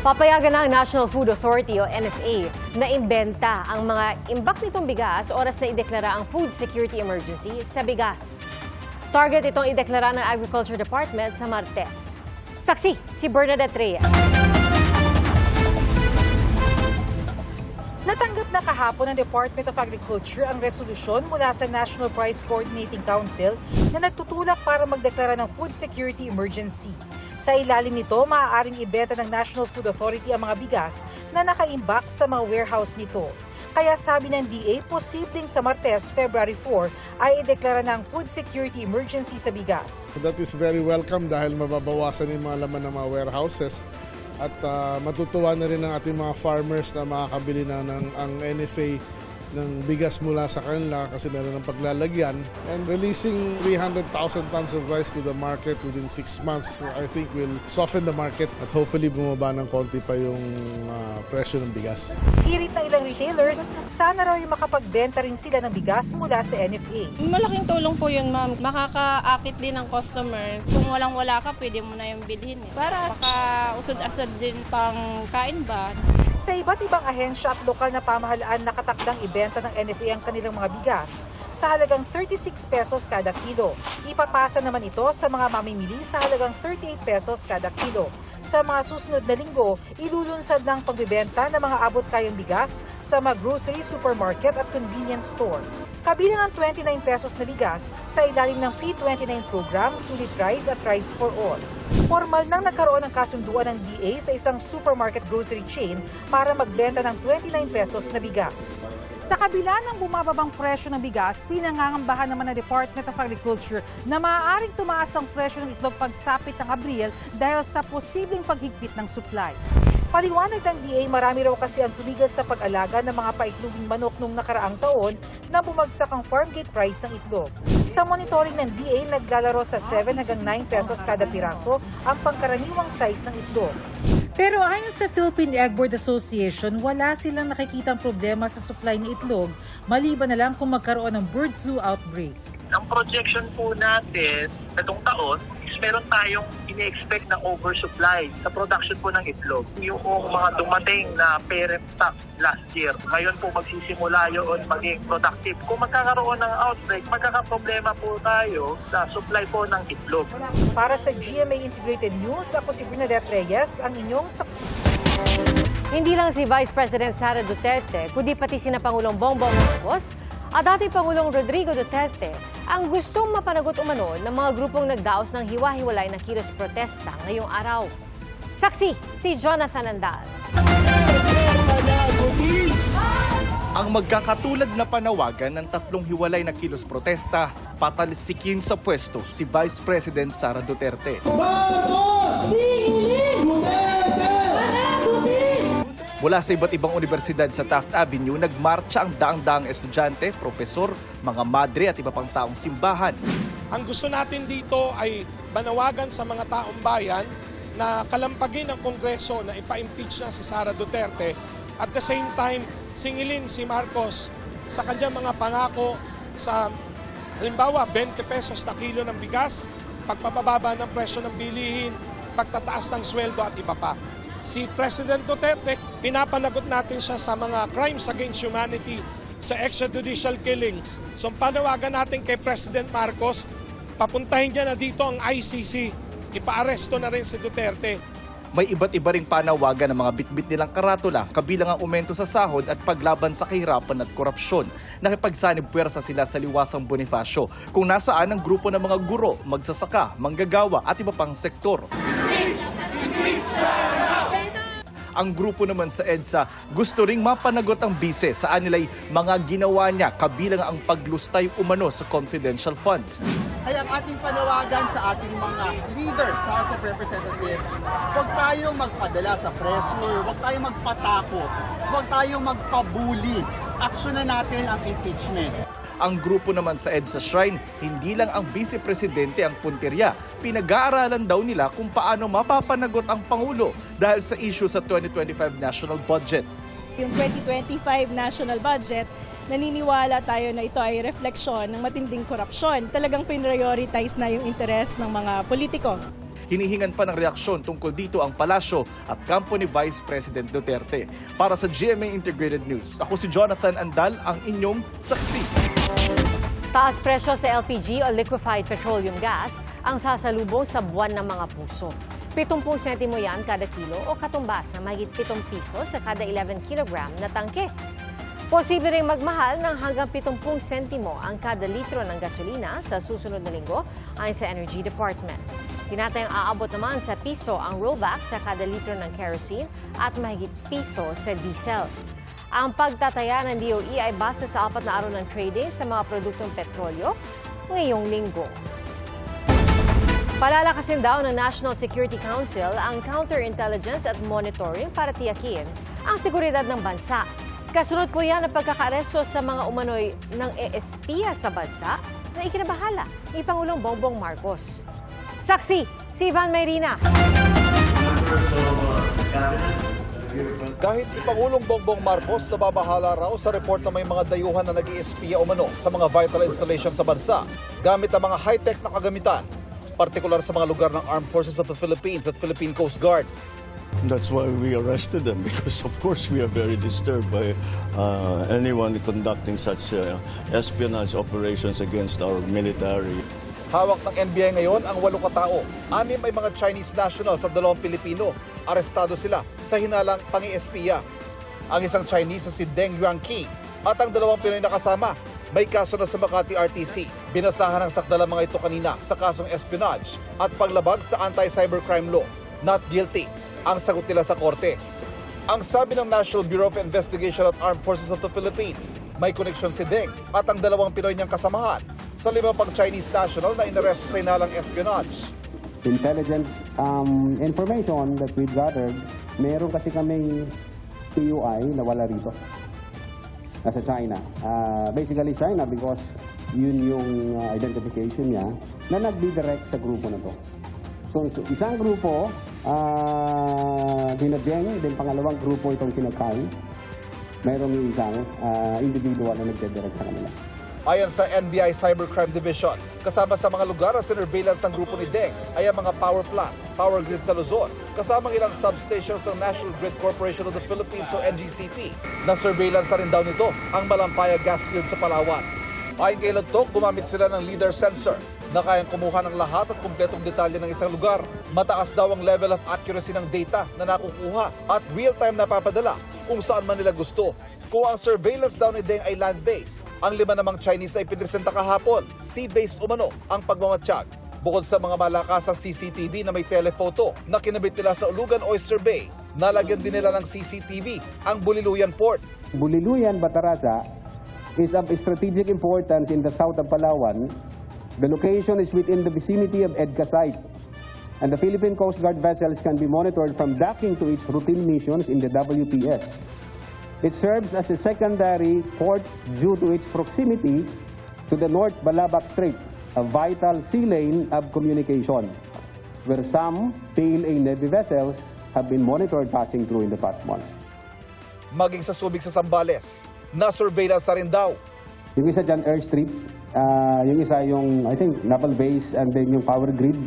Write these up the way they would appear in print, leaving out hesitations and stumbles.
Papayagan na ang National Food Authority o NFA na imbenta ang mga imbak nitong bigas oras na ideklara ang food security emergency sa bigas. Target itong ideklara ng Agriculture Department sa Martes. Saksi, si Bernadette Reyes. Natanggap na kahapon ng Department of Agriculture ang resolusyon mula sa National Price Coordinating Council na nagtutulak para magdeklara ng food security emergency. Sa ilalim nito, maaaring ibenta ng National Food Authority ang mga bigas na nakaimbak sa mga warehouse nito. Kaya sabi ng DA, posibleng sa Martes, February 4, ay ideklara ng food security emergency sa bigas. That is very welcome dahil mababawasan yung mga laman ng mga warehouses at matutuwa na rin ang ating mga farmers na makakabili na ang NFA ng bigas mula sa kanila kasi meron ng paglalagyan, and releasing 300,000 tons of rice to the market within 6 months, I think will soften the market at hopefully bumaba ng konti pa yung presyo ng bigas. Hirit ng ilang retailers, sana raw yung makapagbenta rin sila ng bigas mula sa NFA. Malaking tulong po yun, ma'am. Makakaakit din ng customer. Kung walang-wala ka, pwede mo na yung bilhin. Para makausod-asad din pang kain ba? Sa iba't ibang ahensya at lokal na pamahalaan, nakatakdang ibenta ng NFA ang kanilang mga bigas sa halagang 36 pesos kada kilo. Ipapasa naman ito sa mga mamimili sa halagang 38 pesos kada kilo. Sa mga susunod na linggo, ilulunsad ng pagbibenta ng mga abot-kayang bigas sa mga grocery, supermarket at convenience store. Kabilang ang 29 pesos na bigas sa ilalim ng P29 program, Sulit Rice at Rice for All. Formal nang nagkaroon ng kasunduan ng DA sa isang supermarket grocery chain para magbenta ng 29 pesos na bigas. Sa kabila ng bumababang presyo ng bigas, pinangangambahan naman ng Department of Agriculture na maaaring tumaas ang presyo ng itlog pagsapit ng Abril dahil sa posibleng paghigpit ng supply. Paliwanag ng DA, marami raw kasi ang tumigas sa pag-alaga ng mga paitloging manok nung nakaraang taon na bumagsak ang farm gate price ng itlog. Sa monitoring ng DA, naglalaro sa 7 hanggang 9 pesos kada piraso ang pangkaraniwang size ng itlog. Pero ayon sa Philippine Egg Board Association, wala silang nakikitang problema sa supply ng itlog, maliban na lang kung magkaroon ng bird flu outbreak. Ang projection po natin itong taon is meron tayong ini-expect na oversupply sa production po ng itlog. Yung mga dumating na parent stock last year, ngayon po magsisimula yun maging productive. Kung magkakaroon ng outbreak, magkakaproblema po tayo sa supply po ng itlog. Para sa GMA Integrated News, ako si Bernadette Reyes, ang inyong saksi. Hindi lang si Vice President Sara Duterte, kundi pati sina Pangulong Bongbong Marcos at dating Pangulong Rodrigo Duterte ang gustong mapanagot umano ng mga grupong nagdaos ng hiwa-hiwalay na kilos protesta ngayong araw. Saksi, si Jonathan Andal. Ang magkakatulad na panawagan ng tatlong hiwalay na kilos protesta, patalsikin sa pwesto si Vice President Sara Duterte. Mula sa iba't ibang universidad sa Taft Avenue, nagmarcha ang daang-daang estudyante, propesor, mga madre at iba pang taong simbahan. Ang gusto natin dito ay manawagan sa mga taong bayan na kalampagin ng Kongreso na ipa-impeach na si Sara Duterte. At the same time, singilin si Marcos sa kanyang mga pangako sa halimbawa 20 pesos na kilo ng bigas, pagpapababa ng presyo ng bilihin, pagtataas ng sweldo at iba pa. Si President Duterte, pinapanagot natin siya sa mga crimes against humanity, sa extrajudicial killings. So panawagan natin kay President Marcos, papuntahin niya na dito ang ICC, ipaaresto na rin si Duterte. May iba't iba ring panawagan ng mga bitbit nilang karatula, kabilang ang aumento sa sahod at paglaban sa kahirapan at korupsyon. Nakipagsanib puwersa sila sa liwasang Bonifacio, kung nasaan ang grupo ng mga guro, magsasaka, manggagawa at iba pang sektor. Ang grupo naman sa EDSA gusto ring mapanagot ang bise sa anilay mga ginawa niya kabilang ang paglustay umano sa confidential funds. Kaya ang ating panawagan sa ating mga leaders sa House of Representatives, huwag tayong magpadala sa pressure, huwag tayong magpatakot, huwag tayong magpabuli. Aksyonan natin ang impeachment. Ang grupo naman sa EDSA Shrine, hindi lang ang Vice Presidente ang punterya. Pinag-aaralan daw nila kung paano mapapanagot ang Pangulo dahil sa issue sa 2025 National Budget. Yung 2025 National Budget, naniniwala tayo na ito ay refleksyon ng matinding korupsyon. Talagang prioritize na yung interes ng mga politiko. Hinihingan pa ng reaksyon tungkol dito ang palasyo at kampo ni Vice President Duterte. Para sa GMA Integrated News, ako si Jonathan Andal, ang inyong saksi. Taas presyo sa LPG o liquefied petroleum gas ang sasalubong sa buwan ng mga puso. 70 sentimo yan kada kilo o katumbas na mahigit 7 piso sa kada 11 kilogram na tangke. Posible ring magmahal ng hanggang 70 sentimo ang kada litro ng gasolina sa susunod na linggo ayon sa Energy Department. Tinatayang aabot naman sa piso ang rollback sa kada litro ng kerosene at mahigit piso sa diesel. Ang pagtataya ng DOE ay base sa 4 na araw ng trading sa mga produktong petrolyo ngayong linggo. Palalakasin daw ng National Security Council ang counterintelligence at monitoring para tiyakin ang seguridad ng bansa. Kasunod po yan ang pagkakaaresto sa mga umano'y ng espiya sa bansa na ikinabahala ni Pangulong Bongbong Marcos. Saksi, si Ivan Mayrina. Kahit si Pangulong Bongbong Marcos nababahala raw sa report na may mga dayuhan na nag-i-espiya umano sa mga vital installations sa bansa gamit ang mga high-tech na kagamitan, partikular sa mga lugar ng Armed Forces of the Philippines at Philippine Coast Guard. That's why we arrested them, because of course we are very disturbed by anyone conducting such espionage operations against our military. Hawak ng NBI ngayon ang 8 katao. 6 ay mga Chinese nationals at 2 Pilipino. Arestado sila sa hinalang pangi-espiya. Ang isang Chinese na si Deng Yuanqi at ang 2 Pinoy na kasama may kaso na sa Makati RTC. Binasahan ng sakdala mga ito kanina sa kasong espionage at paglabag sa anti-cybercrime law. Not guilty ang sagot nila sa korte. Ang sabi ng National Bureau of Investigation at Armed Forces of the Philippines, may koneksyon si Deng at ang 2 Pinoy niyang kasamahan sa 5 pang Chinese national na inaresto sa hinalang espionage. Intelligence information that we've gathered, meron kasi kaming PUI na wala rito. Nasa China. Basically China because yun yung identification niya na nagdidirect sa grupo na to. So isang grupo, dinadeng, din pangalawang grupo itong kinakain. Mayroong isang individual na nagdidirect sa kanila. Ayon sa NBI Cybercrime Division, kasama sa mga lugar na sinurveillance ng grupo ni Deng ay ang mga power plant, power grid sa Luzon, kasama ilang substations ng National Grid Corporation of the Philippines o NGCP. Na-surveillance na rin daw nito ang Malampaya gas field sa Palawan. Ayon kay Lagtok, gumamit sila ng LIDAR sensor na kayang kumuha ng lahat at kumpletong detalye ng isang lugar. Mataas daw ang level of accuracy ng data na nakukuha at real-time napapadala kung saan man nila gusto. Kung ang surveillance daw ni Deng ay land-based, ang 5 namang Chinese ay pinresenta kahapon, sea-based umano ang pagmamatsyag. Bukod sa mga malakasang CCTV na may telephoto na kinabit nila sa Ulugan Oyster Bay, nalagyan din nila ng CCTV ang Buliluyan Port. Buliluyan, Bataraza is of strategic importance in the south of Palawan. The location is within the vicinity of EDCA site, and the Philippine Coast Guard vessels can be monitored from docking to its routine missions in the WPS. It serves as a secondary port due to its proximity to the North Balabac Strait, a vital sea lane of communication, where some PLA Navy vessels have been monitored passing through in the past months. Maging sa Subic sa Zambales, na-surveillance na rin daw. Yung isa dyan, airstrip. Yung isa yung, I think, naval base and then yung power grid.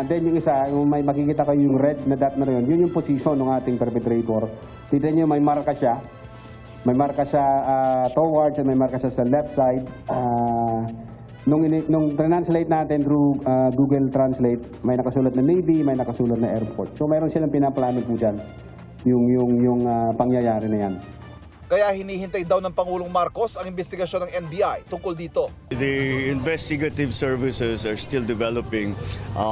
Then yung isa, yung may makikita kayo yung red na dot na rin, yun yung position ng ating perpetrator. Tignan nyo, may marka siya. May marka siya towards and may marka siya sa left side. Nung translate natin through Google Translate, may nakasulat na Navy, may nakasulat na airport. So mayroon silang pinaplano po dyan, yung pangyayari na yan. Kaya hinihintay daw ng Pangulong Marcos ang investigasyon ng NBI tungkol dito. The investigative services are still developing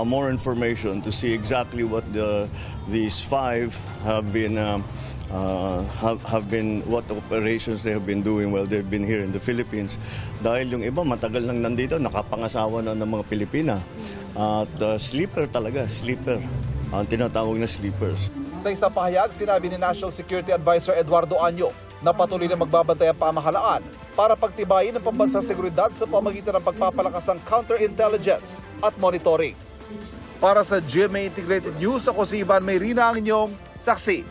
more information to see exactly what these 5 have been what operations they have been doing while they've been here in the Philippines. Dahil yung iba matagal nang nandito, nakapangasawa na ng mga Pilipina. At sleeper talaga, sleeper. Ang tinatawag na sleepers. Sa isang pahayag, sinabi ni National Security Advisor Eduardo Anyo na patuloy na magbabantay ang pamahalaan para pagtibayin ang pambansang seguridad sa pamagitan ng pagpapalakas ng counterintelligence at monitoring. Para sa GMA Integrated News, ako si Ivan Mayrina, ang inyong saksi.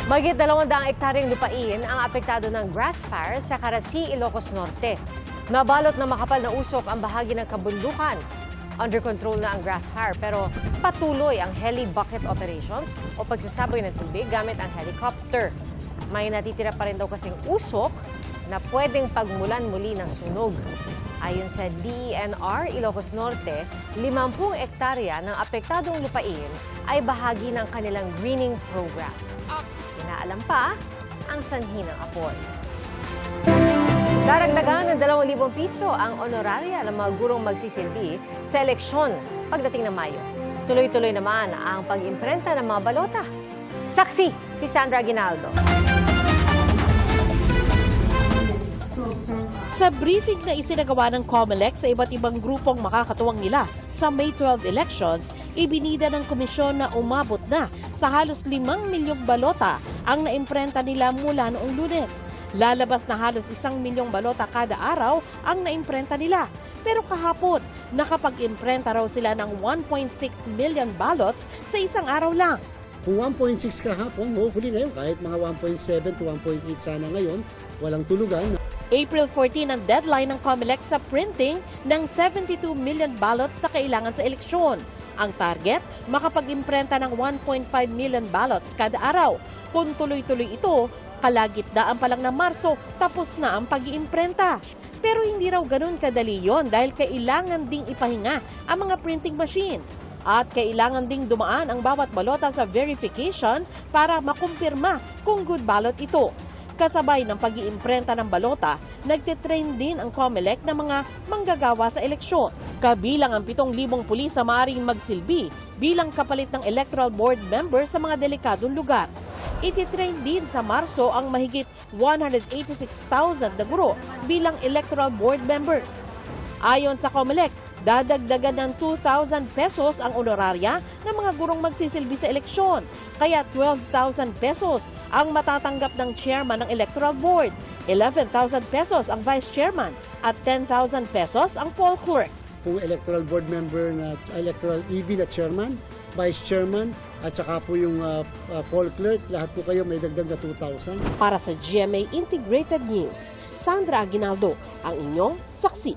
Mahigit 200 ektaryeng lupain ang apektado ng grass fire sa Carasi, Ilocos Norte. Nabalot na makapal na usok ang bahagi ng kabundukan. Under control na ang grass fire pero patuloy ang heli bucket operations o pagsasaboy ng tubig gamit ang helicopter. May natitira pa rin daw kasing usok na pwedeng pagmulan muli ng sunog. Ayon sa DENR Ilocos Norte, 50 ektarya ng apektadong lupain ay bahagi ng kanilang greening program. Inaalam pa ang sanhi ng apoy. Daragdagan ng 2,000 piso ang honoraria ng mga gurong magsisilbi sa eleksyon pagdating ng Mayo. Tuloy-tuloy naman ang pag-imprenta ng mga balota. Saksi si Sandra Aguinaldo. Sa briefing na isinagawa ng COMELEC sa iba't ibang grupong makakatuwang nila sa May 12 elections, ibinida ng komisyon na umabot na sa halos 5 milyong balota ang naimprenta nila mula noong Lunes. Lalabas na halos 1 milyong balota kada araw ang naimprenta nila. Pero kahapon, nakapag-imprenta raw sila ng 1.6 million ballots sa isang araw lang. Kung 1.6 kahapon, hopefully ngayon kahit mga 1.7 to 1.8 sana ngayon, walang tulugan. April 14 ang deadline ng COMELEC sa printing ng 72 million ballots na kailangan sa eleksyon. Ang target, makapag-imprenta ng 1.5 million ballots kada araw. Kung tuloy-tuloy ito, kalagitnaan pa lang ng Marso, tapos na ang pag-iimprenta. Pero hindi raw ganun kadali yon dahil kailangan ding ipahinga ang mga printing machine. At kailangan ding dumaan ang bawat balota sa verification para makumpirma kung good ballot ito. Kasabay ng pag-iimprenta ng balota, nagtitrain din ang COMELEC ng mga manggagawa sa eleksyon. Kabilang ang 7,000 pulis na maaaring magsilbi bilang kapalit ng electoral board members sa mga delikadong lugar. Ititrain din sa Marso ang mahigit 186,000 na guro bilang electoral board members. Ayon sa COMELEC, dadagdagan ng 2,000 pesos ang honorarya ng mga gurong magsisilbi sa eleksyon. Kaya 12,000 pesos ang matatanggap ng chairman ng electoral board, 11,000 pesos ang vice chairman at 10,000 pesos ang poll clerk. Kung electoral board member na electoral EB na chairman, vice chairman, at saka po yung poll clerk, lahat po kayo may dagdag na 2,000. Para sa GMA Integrated News, Sandra Aguinaldo, ang inyong saksi.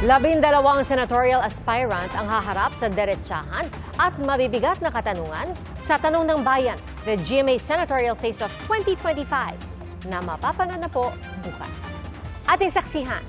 12 senatorial aspirant ang haharap sa derechahan at mabibigat na katanungan sa Tanong ng Bayan, the GMA Senatorial Face-Off 2025 na mapapanood na po bukas. Ating saksihan.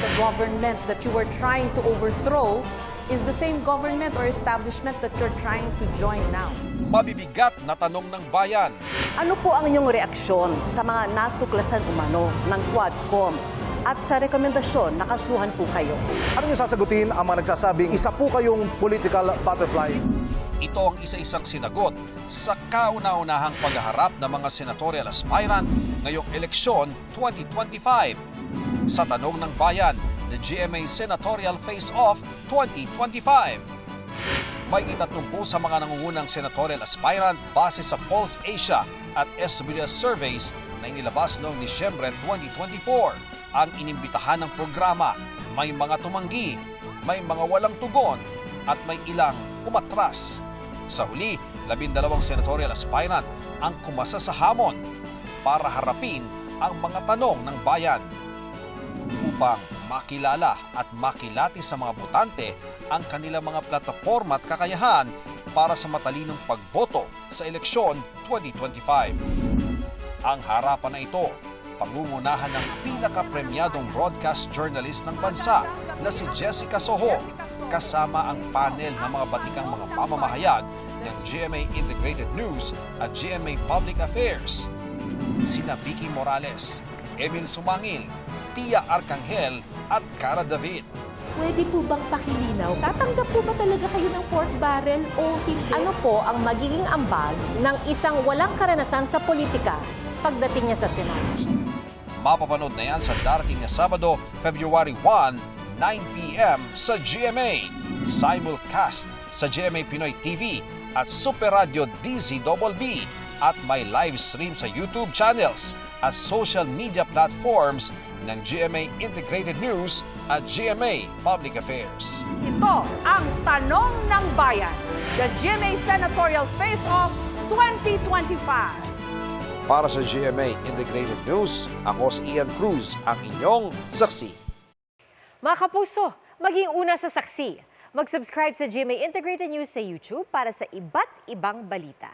The government that you were trying to overthrow is the same government or establishment that you're trying to join now. Mabibigat na tanong ng bayan. Ano po ang inyong reaksyon sa mga natuklasan umano ng Quadcom at sa rekomendasyon na kasuhan po kayo? Ano yung sasagutin ang mga nagsasabing isa po kayong political butterfly? Ito ang isa-isang sinagot sa kauna-unahang paghaharap ng mga senatorial aspirant ngayong eleksyon 2025. Sa Tanong ng Bayan, the GMA Senatorial Face-Off 2025. May 30 sa mga nangungunang senatorial aspirant base sa Pulse Asia at SWS surveys na inilabas noong Disyembre 2024. Ang inimbitahan ng programa, may mga tumanggi, may mga walang tugon, at may ilang umatras. Sa huli, 12 senatorial aspirant ang kumasa sa hamon para harapin ang mga tanong ng bayan. Upang makilala at makilati sa mga botante ang kanilang mga plataforma at kakayahan para sa matalinong pagboto sa eleksyon 2025. Ang harapan na ito, pangungunahan ng pinakapremyadong broadcast journalist ng bansa na si Jessica Soho, kasama ang panel ng mga batikang mga mamamahayag ng GMA Integrated News at GMA Public Affairs. Sina Vicky Morales, Emil Sumangil, Pia Arcangel at Cara David. Pwede po bang pakilinaw? Tatanggap po ba talaga kayo ng pork barrel o hindi? Ano po ang magiging ambag ng isang walang karanasan sa politika pagdating niya sa Senado? Mapapanood na yan sa darating na Sabado, February 1, 9 p.m. sa GMA. Simulcast sa GMA Pinoy TV at Super Radio DZBB. At may live stream sa YouTube channels at social media platforms ng GMA Integrated News at GMA Public Affairs. Ito ang Tanong ng Bayan, the GMA Senatorial Face-Off 2025. Para sa GMA Integrated News, ako si Ian Cruz, ang inyong saksi. Mga kapuso, maging una sa saksi. Mag-subscribe sa GMA Integrated News sa YouTube para sa iba't ibang balita.